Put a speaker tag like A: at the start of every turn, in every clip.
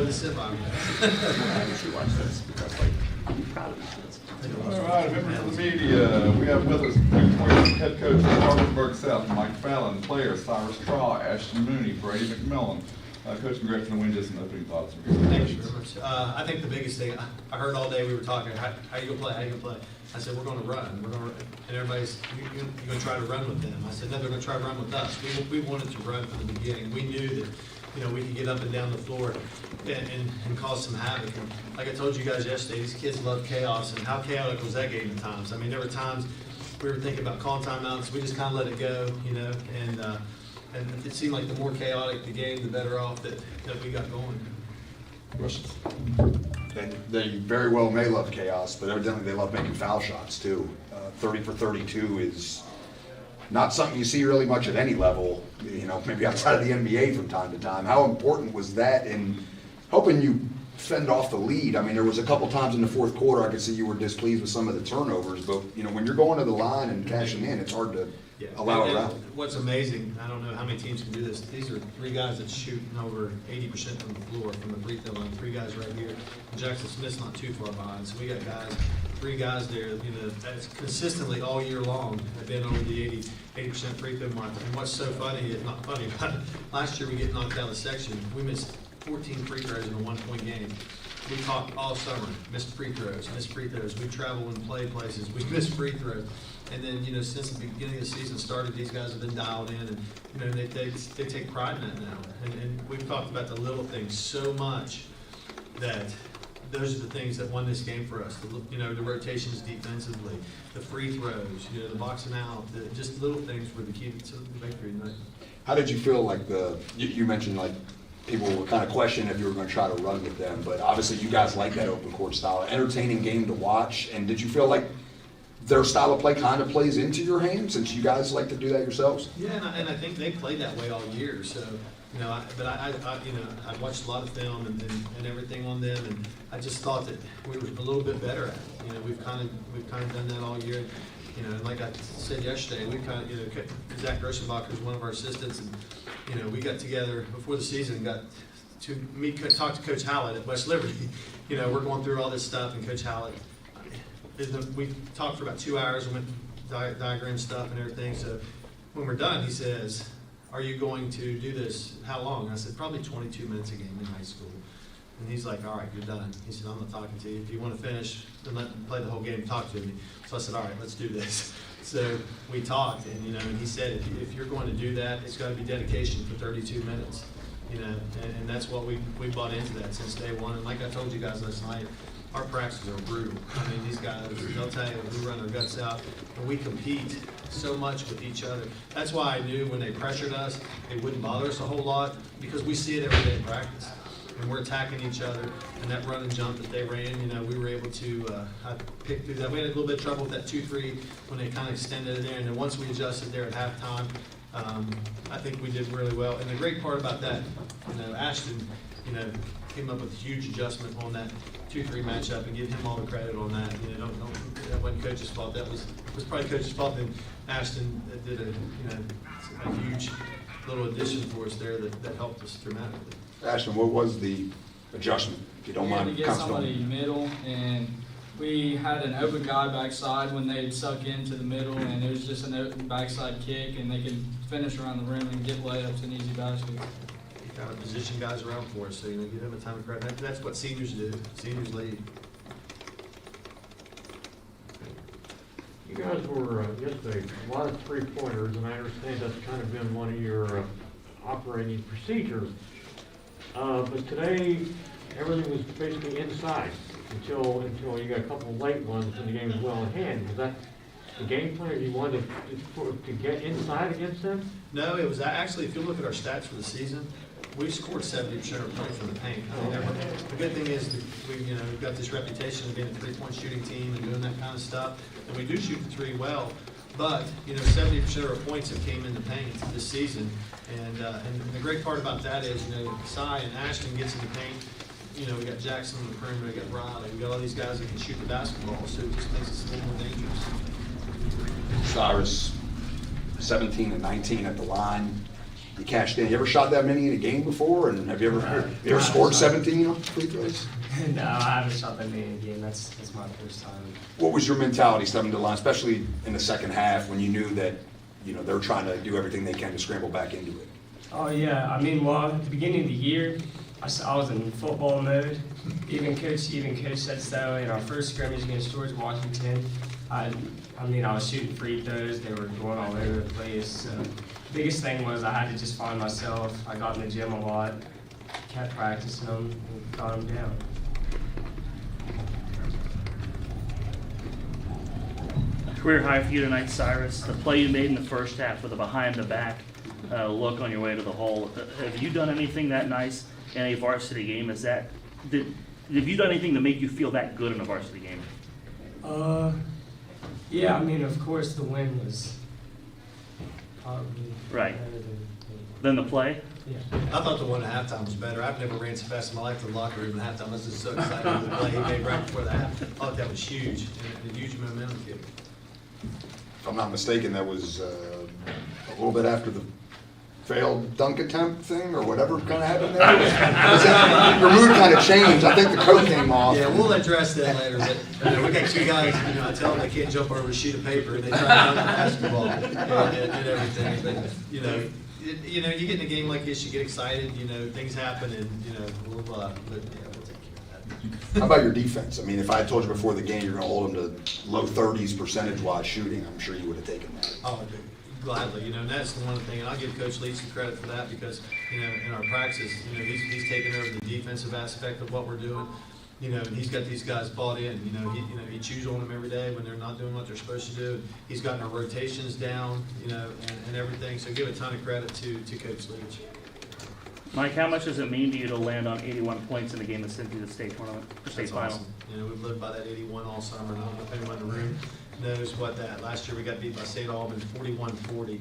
A: the semi.
B: She watched this because, like, I'm proud of these kids.
C: All right, members of the media, we have with us head coach of Parkersburg South, Mike Fallon, players Cyrus Traw, Ashton Mooney, Brady McMillan. Coach, congrats on the win. Just some opening thoughts.
A: Thank you very much. I think the biggest thing, I heard all day we were talking, how you gonna play, how you gonna play? I said, we're gonna run, and everybody's, you're gonna try to run with them. I said, no, they're gonna try to run with us. We wanted to run from the beginning. We knew that, we could get up and down the floor and cause some havoc. And like I told you guys yesterday, these kids love chaos, and how chaotic was that game at times? I mean, there were times we were thinking about calling timeouts, we just kind of let it go, and it seemed like the more chaotic the game, the better off that we got going.
D: They very well may love chaos, but evidently they love making foul shots too. 30 for 32 is not something you see really much at any level, maybe outside of the NBA from time to time. How important was that in helping you fend off the lead? I mean, there was a couple times in the fourth quarter I could see you were displeased with some of the turnovers, but when you're going to the line and cashing in, it's hard to allow a rally.
A: What's amazing, I don't know how many teams can do this. These are three guys that shoot over 80% from the floor, from the free throw line. Three guys right here. And Jackson Smith's not too far behind. So we got three guys there, that's consistently all year long have been over the 80% free throw mark. And what's so funny, it's not funny, but last year we get knocked out of the section. We missed 14 free throws in a 1-point game. We talked all summer, missed free throws. We travel and play places, we missed free throws. And then, since the beginning of the season started, these guys have been dialed in, and, they take pride in that now. And we've talked about the little things so much that those are the things that won this game for us. The rotations defensively, the free throws, the boxing out, just little things were the key to the victory tonight.
D: How did you feel like you mentioned like people were kind of questioning if you were going to try to run with them, but obviously you guys like that open court style, entertaining game to watch, and did you feel like their style of play kind of plays into your hands since you guys like to do that yourselves?
A: Yeah, and I think they played that way all year. So, I watched a lot of film and everything on them, and I just thought that we were a little bit better at it. We've kind of done that all year. And like I said yesterday, we kind of, Zach Gerstenbacher is one of our assistants, and we got together before the season, got to talk to Coach Hallett at West Liberty. We're going through all this stuff, and Coach Hallett. We talked for about 2 hours and went diagram stuff and everything. So when we're done, he says, "Are you going to do this? How long?" I said, "Probably 22 minutes a game in high school." And he's like, "All right, you're done." He said, "I'm not talking to you. If you want to finish, then play the whole game. Talk to me." So I said, "All right, let's do this." So we talked, and and he said, "If you're going to do that, it's got to be dedication for 32 minutes." And that's what we bought into that since day one. And like I told you guys last night, our practices are brutal. I mean, these guys, they'll tell you, we run our guts out, and we compete so much with each other. That's why I knew when they pressured us, it wouldn't bother us a whole lot, because we see it every day in practice. And we're attacking each other, and that run and jump that they ran, we were able to pick through that. We had a little bit of trouble with that 2-3 when they kind of extended it there, and then once we adjusted there at halftime, I think we did really well. And the great part about that, Ashton, came up with a huge adjustment on that 2-3 matchup, and give him all the credit on that. That wasn't coach's fault. That was probably coach's fault. And Ashton did a huge little addition for us there that helped us dramatically.
D: Ashton, what was the adjustment, if you don't mind?
E: We had to get somebody middle, and we had an open guy backside when they'd suck into the middle, and it was just an open backside kick, and they could finish around the rim and get layups and easy baskets.
A: Kind of position guys around for us, so give them a time of credit. That's what seniors do. Seniors lead.
F: You guys were yesterday a lot of 3-pointers, and I understand that's kind of been one of your operating procedures. But today, everything was basically inside until you got a couple of late ones when the game was well in hand. Was that the game plan? You wanted to get inside against them?
A: No, it was actually, if you look at our stats for the season, we've scored 70% of our points from the paint. The good thing is that we've got this reputation of being a 3-point shooting team and doing that kind of stuff, and we do shoot the 3 well. But 70% of our points have came in the paint this season, and the great part about that is Cy and Ashton gets in the paint. We got Jackson on the perimeter, we got Riley, we got all these guys that can shoot the basketball, so it just makes us a little more dangerous.
D: Cyrus, 17 and 19 at the line. you cashed in. You ever shot that many in a game before? And have you ever scored 17 free throws?
G: No, I haven't shot that many in a game. That's my first time.
D: What was your mentality stepping to the line, especially in the second half when you knew that, they were trying to do everything they can to scramble back into it?
G: Oh yeah, I mean, well, at the beginning of the year, I was in football mode. Even coach said so in our first scrimmage against George Washington. I was shooting free throws. They were going all over the place. So the biggest thing was I had to just find myself. I got in the gym a lot, kept practicing them, and got them down.
H: Career high for you tonight, Cyrus. The play you made in the first half with a behind-the-back look on your way to the hole. Have you done anything that nice in a varsity game? Have you done anything to make you feel that good in a varsity game?
G: Yeah, I mean, of course, the win was probably
H: Right.
G: better
H: Then the play?
G: yeah.
A: I thought the one at halftime was better. I've never ran so fast in my life to the locker room at halftime. I was just so excited with the play he made right before the half. I thought that was huge, and a huge momentum kick.
D: If I'm not mistaken, that was a little bit after the failed dunk attempt thing or whatever kind of happened there. Your mood kind of changed. I think the coat came off.
A: Yeah, we'll address that later, but we got two guys, I tell them they can't jump over a sheet of paper, and they try to dunk the basketball and everything, but, you get in a game like this, you get excited, things happen, and, we'll take care of that.
D: How about your defense? I mean, if I had told you before the game you're going to hold them to low 30s percentage-wise shooting, I'm sure you would have taken that.
A: Oh, gladly, and that's the one thing, and I'll give Coach Leach some credit for that because, in our practice, he's taken over the defensive aspect of what we're doing, and he's got these guys bought in, he chews on them every day when they're not doing what they're supposed to do. He's gotten our rotations down, and everything, so give a ton of credit to Coach Leach.
H: Mike, how much does it mean to you to land on 81 points in the game that sent you to the state tournament, or state
A: That's
H: final?
A: awesome. We've lived by that 81 all summer, and I don't know if anyone in the room knows what that. Last year we got beat by St. Albans 41-40,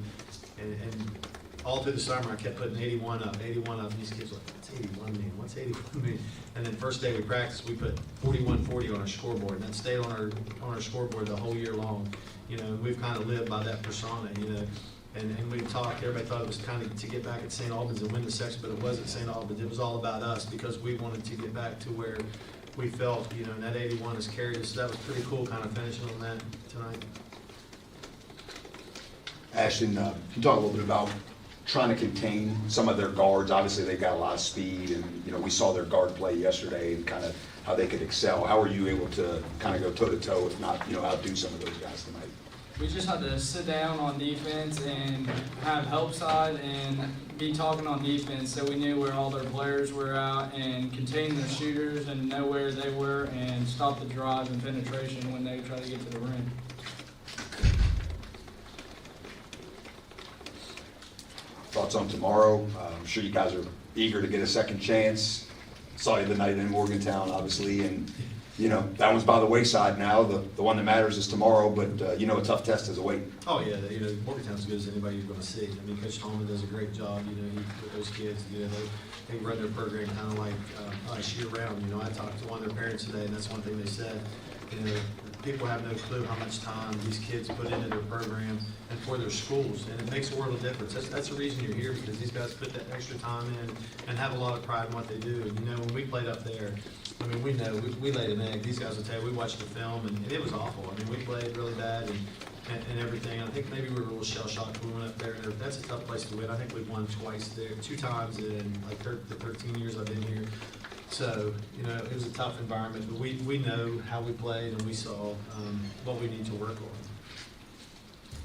A: and all through the summer I kept putting 81 up, and these kids were like, what's 81 mean? What's 81 mean? And then first day we practiced, we put 41-40 on our scoreboard, and that stayed on our scoreboard the whole year long. And we've kind of lived by that persona, And we talked, everybody thought it was kind of to get back at St. Albans and win the section, but it wasn't St. Albans. It was all about us because we wanted to get back to where we felt, and that 81 has carried us. So that was pretty cool kind of finishing on that tonight.
D: Ashton, can you talk a little bit about trying to contain some of their guards? Obviously, they've got a lot of speed, and we saw their guard play yesterday and kind of how they could excel. How were you able to kind of go toe-to-toe, if not, outdo some of those guys tonight?
E: We just had to sit down on defense and have help side and be talking on defense so we knew where all their players were at and contain their shooters and know where they were and stop the drive and penetration when they try to get to the rim.
D: Thoughts on tomorrow? I'm sure you guys are eager to get a second chance. Saw you the night in Morgantown, obviously, and that one's by the wayside now. The one that matters is tomorrow, but a tough test is awaiting.
A: Oh, yeah, Morgantown's as good as anybody you're going to see. I mean, Coach Tolman does a great job, with those kids. They run their program kind of like us year-round. I talked to one of their parents today, and that's one thing they said. People have no clue how much time these kids put into their program and for their schools, and it makes a world of difference. That's the reason you're here, because these guys put that extra time in and have a lot of pride in what they do. And, when we played up there, I mean, we know, we laid an egg. These guys will tell you, we watched the film, and it was awful. I mean, we played really bad and everything. I think maybe we were a little shell-shocked when we went up there. That's a tough place to win. I think we've won twice there, 2 times in like the 13 years I've been here. So, it was a tough environment, but we know how we played, and we saw what we need to work on.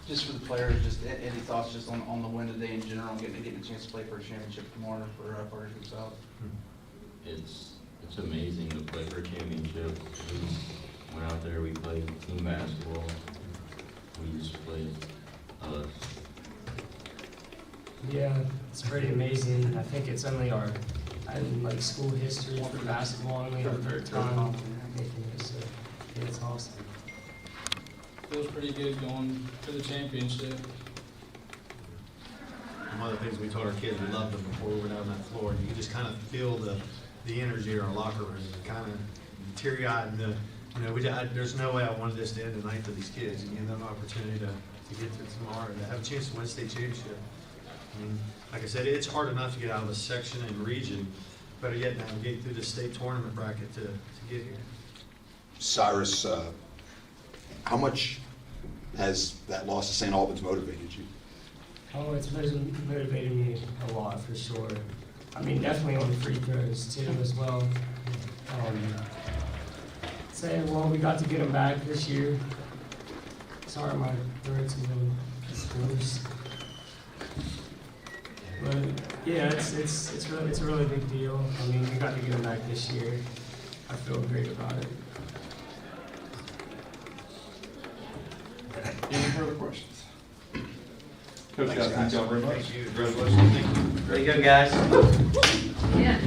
I: Just for the players, just any thoughts just on the win today in general, getting a chance to play for a championship tomorrow for Parkersburg South?
J: It's amazing to play for a championship. We went out there, we played team basketball. We just played us.
G: Yeah, it's pretty amazing. I think it's only in school history for basketball, only our third time making it, so yeah, it's awesome.
E: Feels pretty good going to the championship.
A: And one of the things we told our kids, we loved them before we went out on that floor. You can just kind of feel the energy in our locker room, kind of teary-eyed. And there's no way I wanted this to end tonight for these kids and give them an opportunity to get to tomorrow and to have a chance to win state championship. I mean, like I said, it's hard enough to get out of a section and region, better yet navigate through the state tournament bracket to get here.
D: Cyrus, how much has that loss to St. Albans motivated you?
G: Oh, it's motivated me a lot for sure. I mean, definitely on free throws too as well. Well, we got to get them back this year. Sorry, my throat's a little loose. But yeah, it's a really big deal. I mean, we got to get them back this year. I feel great about it.
C: Any further questions? Coach,
D: Thanks,
C: guys, thank
D: guys.
C: y'all very much.
A: Thank you.
C: Congratulations. Thank you.
A: Very good, guys.
K: Yeah.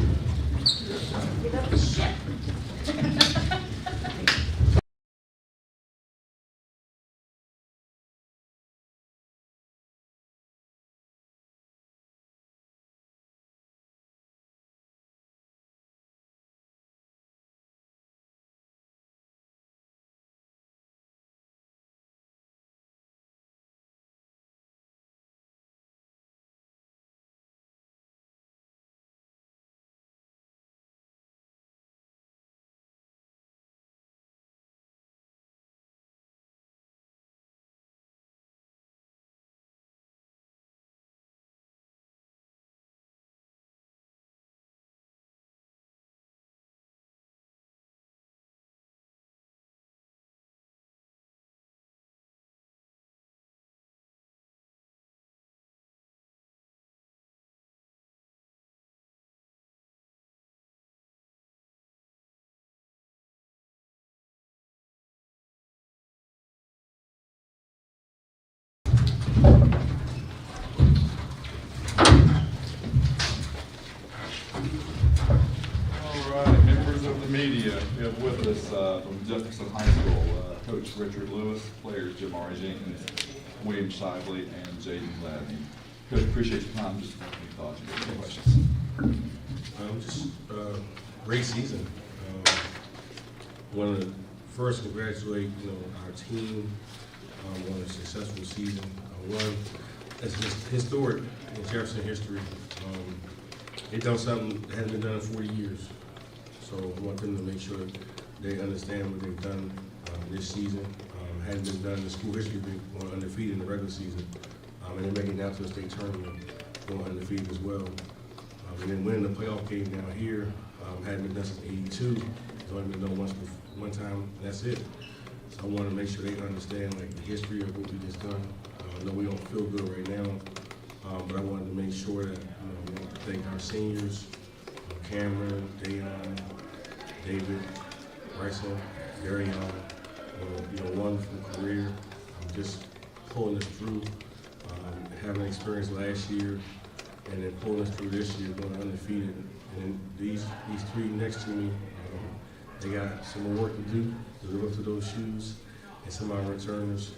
C: All right, members of the media, we have with us from Jefferson High School, Coach Richard Lewis, players Jamari Jenkins, William Shively, and Jaden Gladney. Coach, appreciate your time. Just any thoughts, any questions?
L: Just great season. Want to first congratulate our team on a successful season. One that's just historic in Jefferson history. They've done something that hasn't been done in 40 years. So I want them to make sure they understand what they've done this season. Hadn't been done in school history, going undefeated in the regular season. And they're making it out to the state tournament, going undefeated as well. And then winning the playoff game down here, hadn't been done since '82. It's only been done one time, and that's it. So I want to make sure they understand the history of what we just done. I know we don't feel good right now, but I wanted to make sure that we want to thank our seniors, Cameron, Dayon, David, Bryson, Gary Young, wonderful career, just pulling us through, having experience last year, and then pulling us through this year, going undefeated. And these three next to me, they got some more work to do to live up to those shoes, and some of our returners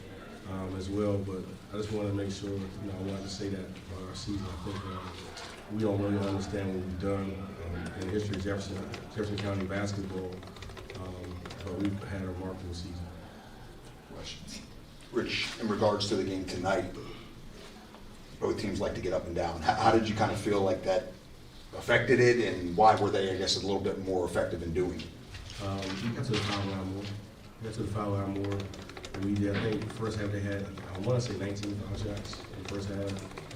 L: as well. But I just want to make sure, I wanted to say that about our season. I think we don't really understand what we've done in the history of Jefferson County basketball, but we've had a remarkable season.
D: Questions? Rich, in regards to the game tonight, both teams like to get up and down. How did you kind of feel like that affected it, and why were they, I guess, a little bit more effective in doing it?
L: We got to the foul line more. We did. I think the first half they had, I want to say 19 foul shots in the first half.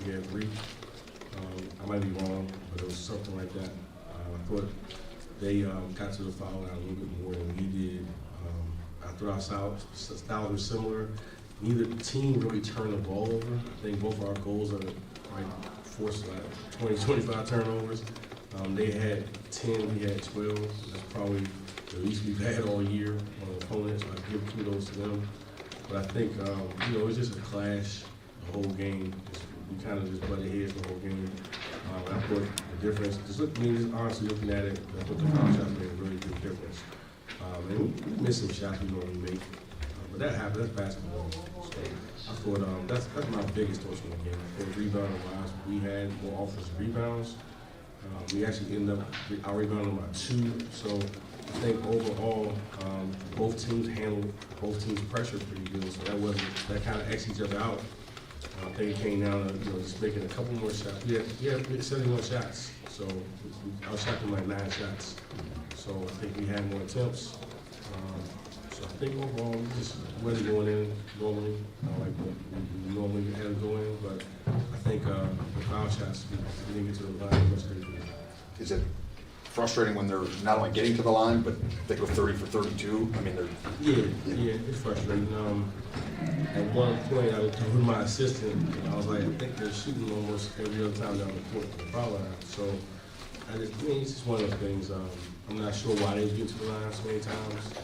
L: We had 3. I might be wrong, but it was something like that. I thought they got to the foul line a little bit more than we did. I thought our styles were similar. Neither team really turned the ball over. I think both of our goals are forced 20, 25 turnovers. They had 10, we had 12. That's probably the least we've had all year on opponents. So I give kudos to them. But I think, it was just a clash the whole game. We kind of just butted heads the whole game. I thought the difference, just honestly looking at it, I thought the foul shots made a really big difference. And we missed some shots we normally make. But that happened, that's basketball. So I thought that's my biggest thoughts from the game. I thought rebounding wise, we had more offensive rebounds. We actually ended up our rebounding by 2. So I think overall, both teams handled both teams' pressure pretty good. So that kind of X each other out. I think it came down to, just making a couple more shots. We had 71 shots, so I was shot to like 9 shots. So I think we had more attempts. So I think overall, we just wasn't going in normally, like we normally had to go in, but I think the foul shots, we didn't get to the line much.
D: Is it frustrating when they're not only getting to the line, but they go 30 for 32? I mean, they're...
L: Yeah, it's frustrating. At one point, I was with my assistant, and I was like, I think they're shooting almost every other time down the court for the foul line. So, it's just one of those things. I'm not sure why they get to the line so many times.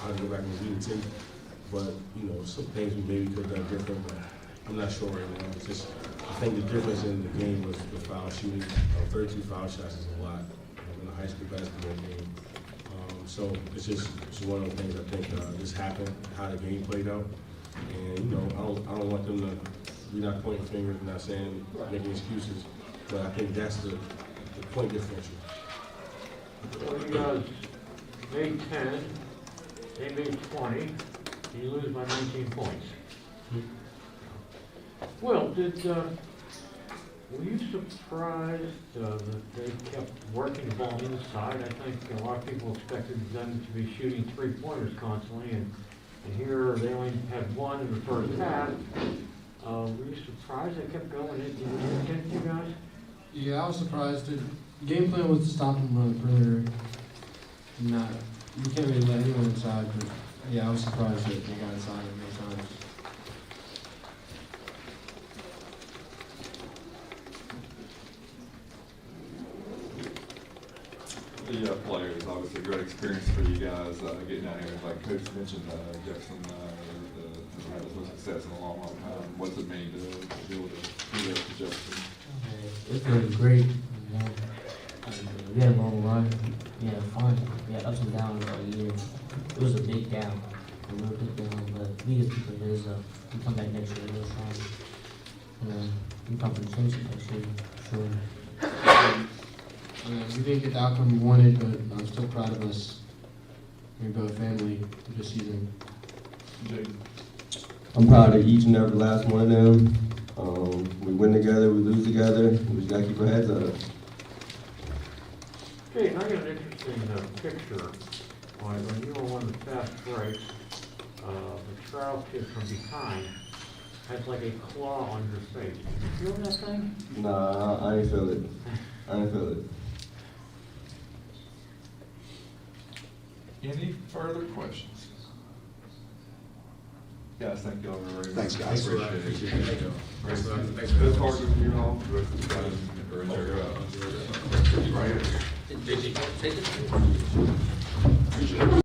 L: I'll go back and read the tape. But, some things we maybe could have done different, but I'm not sure right now. It's just, I think the difference in the game was the foul shooting. 32 foul shots is a lot in a high school basketball game. So it's just one of the things I think just happened, how the game played out. And, I don't want them to, we're not pointing fingers, we're not saying, making excuses, but I think that's the point differential.
F: Well, you guys made 10, they made 20, and you lose by 19 points. Well, were you surprised that they kept working the ball inside? I think a lot of people expected them to be shooting three-pointers constantly, and here they only had one in the first half. Were you surprised they kept going? Did you guys?
K: Yeah, I was surprised. The game plan was to stop them on the perimeter. You can't really let anyone inside, but yeah, I was surprised that they got inside at many times.
C: The players, obviously a great experience for you guys getting out here. Like Coach mentioned, Jefferson hasn't had as much success in a long, long time. What's it mean to be able to do that to Jefferson?
K: It feels great. We had a long run. We had fun. We had ups and downs all year. It was a big down, a real big down, but we as people here, we come back next year real strong. We come for the championship next year, for sure. We didn't get the outcome we wanted, but I'm still proud of us. We built a family this season.
M: I'm proud of each and every last one of them. We win together, we lose together. We just gotta keep our heads up.
F: Okay, I got an interesting picture. When you were on the fast breaks, the trial kid from behind has like a claw on your face. Did you feel that thing?
M: Nah, I ain't feel it. I ain't feel it.
C: Any further questions? Guys, thank you all very much.
D: Thanks, guys.
C: Appreciate it.
L: Thank you.
C: Thanks, Good talking to you all. The rest of the guys. Right here.
A: Appreciate it.